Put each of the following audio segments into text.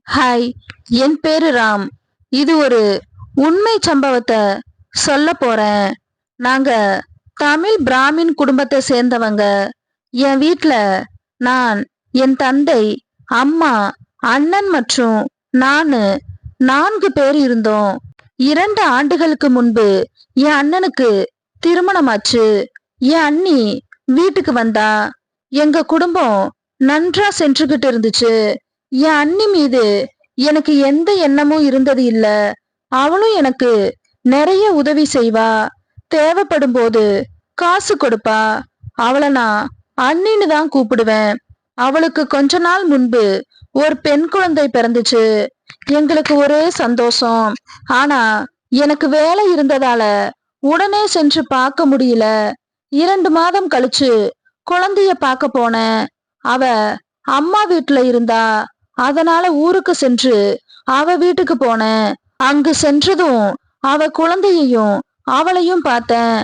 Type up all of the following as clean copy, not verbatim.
Hi, என் பேரு ராம். இது ஒரு உண்மை சம்பவத்தை சொல்ல போறேன். நாங்க தமிழ் பிராமின் குடும்பத்தை சேர்ந்தவங்க. என் வீட்ல நான், என் தந்தை, அம்மா, அண்ணன் மற்றும் நானு 4 பேர் இருந்தோம். 2 ஆண்டுகளுக்கு முன்பு என் அண்ணனுக்கு திருமணமாச்சு. என் அண்ணி வீட்டுக்கு வந்தா. எங்க குடும்பம் நன்றா சென்றுகிட்டு இருந்துச்சு. என் அண்ணி மீது எனக்கு எந்த எண்ணமும் இருந்தது இல்ல. அவளும் எனக்கு நிறைய உதவி செய்வா. தேவைப்படும் போது காசு கொடுப்பா. அவளை நான் அண்ணின்னு தான் கூப்பிடுவேன். அவளுக்கு கொஞ்ச நாள் முன்பு ஒரு பெண் குழந்தை பிறந்துச்சு. எங்களுக்கு ஒரே சந்தோஷம். ஆனா எனக்கு வேலை இருந்ததால உடனே சென்று பார்க்க முடியல. 2 மாதம் கழிச்சு குழந்தைய பார்க்க போனேன். அவ அம்மா வீட்டுல இருந்தா. அதனால ஊருக்கு சென்று அவ வீட்டுக்கு போனேன். அங்கு சென்றதும் அவ குழந்தையையும் அவளையும் பார்த்தேன்.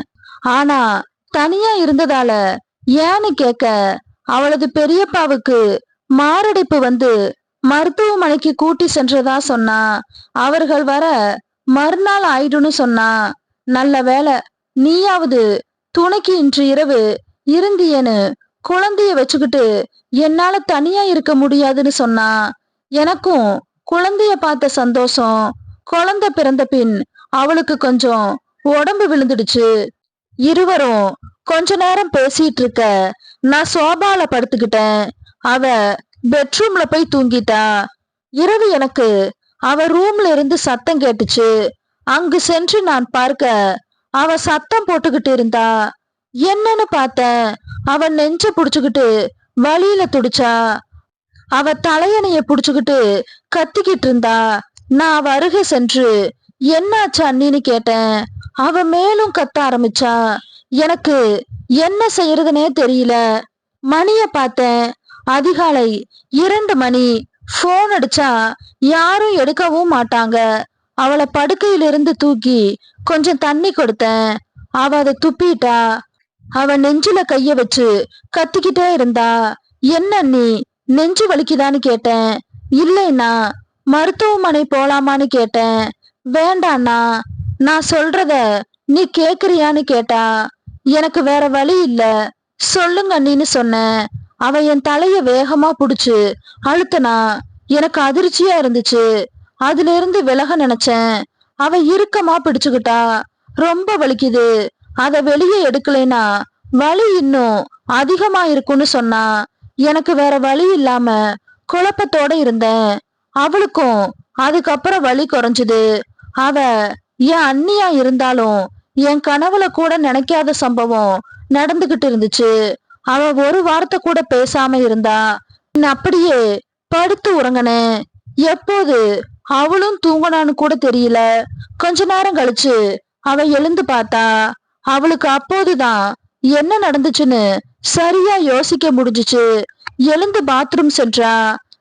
ஆனா தனியா இருந்ததால ஏன்னு கேட்க, அவளது பெரியப்பாவுக்கு மாரடைப்பு வந்து மருத்துவமனைக்கு கூட்டி சென்றதா சொன்னா. அவர்கள் வர மறுநாள் ஆயிடும்னு சொன்னா. நல்ல வேலை, நீயாவது துணைக்கு இன்று இரவு இருந்தியேன்னு குழந்தைய வச்சுக்கிட்டு என்னால தனியா இருக்க முடியாதுன்னு சொன்னா. எனக்கும் குழந்தைய பார்த்த சந்தோஷம். குழந்தை பிறந்த பின் அவளுக்கு கொஞ்சம் உடம்பு விழுந்துடுச்சு. இருவரும் கொஞ்ச நேரம் பேசிட்டு இருக்க நான் சோபால படுத்துக்கிட்டேன். அவ பெட்ரூம்ல போய் தூங்கிட்டா. இரவு எனக்கு அவ ரூம்ல இருந்து சத்தம் கேட்டுச்சு. அங்கு சென்று நான் பார்க்க அவ சத்தம் போட்டுக்கிட்டு இருந்தா. என்னன்னு பார்த்தேன். அவ நெஞ்ச புடிச்சுக்கிட்டு வலியில துடிச்சா. அவ தலையணைய புடிச்சுக்கிட்டு கத்திக்கிட்டு இருந்தா. நான் அவ அருகே சென்று என்னாச்சு அண்ணின்னு கேட்டேன். அவ மேலும் கத்த ஆரம்பிச்சா. எனக்கு என்ன செய்யறதுனே தெரியல. மணிய பார்த்தேன். அதிகாலை 2 மணி. போன் அடிச்சா யாரும் எடுக்கவும் மாட்டாங்க. அவளை படுக்கையிலிருந்து தூக்கி கொஞ்சம் தண்ணி கொடுத்தேன். அவ அதை துப்பிட்டா. அவ நெஞ்சில கைய வச்சு கத்திக்கிட்டே இருந்தா. என்ன நீ நெஞ்சு வலிக்குதான்னு கேட்டேன். இல்லைன்னா மருத்துவமனை போலாமான்னு கேட்டேன். வேண்டாண்ணா, நான் சொல்றத நீ கேக்குறியான்னு கேட்டா. எனக்கு வேற வழி இல்ல, சொல்லுங்க அண்ணின்னு சொன்னேன். அவ என் தலைய வேகமா புடிச்சு அழுத்தனா. எனக்கு அதிர்ச்சியா இருந்துச்சு. அதுல இருந்து விலக நினைச்சேன். அவ இறுக்கமா பிடிச்சுக்கிட்டா. ரொம்ப வலிக்குது, அத வெளியே எடுக்கலைனா வலி இன்னும் அதிகமா இருக்கும்னு சொன்னா. எனக்கு வேற வழி இல்லாம குழப்பத்தோட இருந்தேன். அவளுக்கும் அதுக்கப்புறம் வலி குறைஞ்சது. அவ என் அண்ணியா இருந்தாலும் என் கனவுல கூட நினைக்காத சம்பவம் நடந்துகிட்டு இருந்துச்சு. அவ ஒரு வார்த்தை கூட பேசாம இருந்தா. அப்படியே படுத்து உறங்கினேன். எப்போது அவளும் தூங்கினான்னு கூட தெரியல. கொஞ்ச நேரம் கழிச்சு அவ எழுந்து பார்த்தா. அவளுக்கு அப்போதுதான் என்ன நடந்துச்சுன்னு சரியா யோசிக்க முடிஞ்சுச்சு. எழுந்து பாத்ரூம் சென்றா.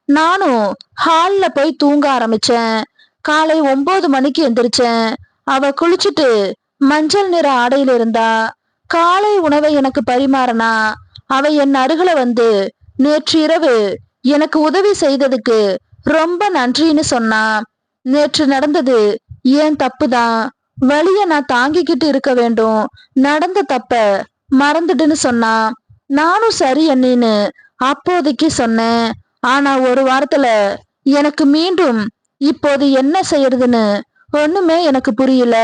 நானும் ஹால்ல போய் தூங்க ஆரம்பிச்சேன். காலை 9 மணிக்கு எந்திரிச்சேன். அவ குளிச்சுட்டு மஞ்சள் நிற ஆடையில இருந்தா. காலை உணவை எனக்கு பரிமாறினா. அவ என் அருகில வந்து நேற்று இரவு எனக்கு உதவி செய்ததுக்கு ரொம்ப நன்றின்னு சொன்னா. நேற்று நடந்தது ஏன் தப்புதான். வலிய நான் தாங்கிக்கிட்டு இருக்க வேண்டும். நடந்த தப்ப மறந்துடுன்னு சொன்னா. நானும் சரி அண்ணின்னு அப்போதைக்கு சொன்னேன். ஆனா ஒரு வாரத்துல எனக்கு மீண்டும் இப்போது என்ன செய்யறதுன்னு ஒண்ணுமே எனக்கு புரியல.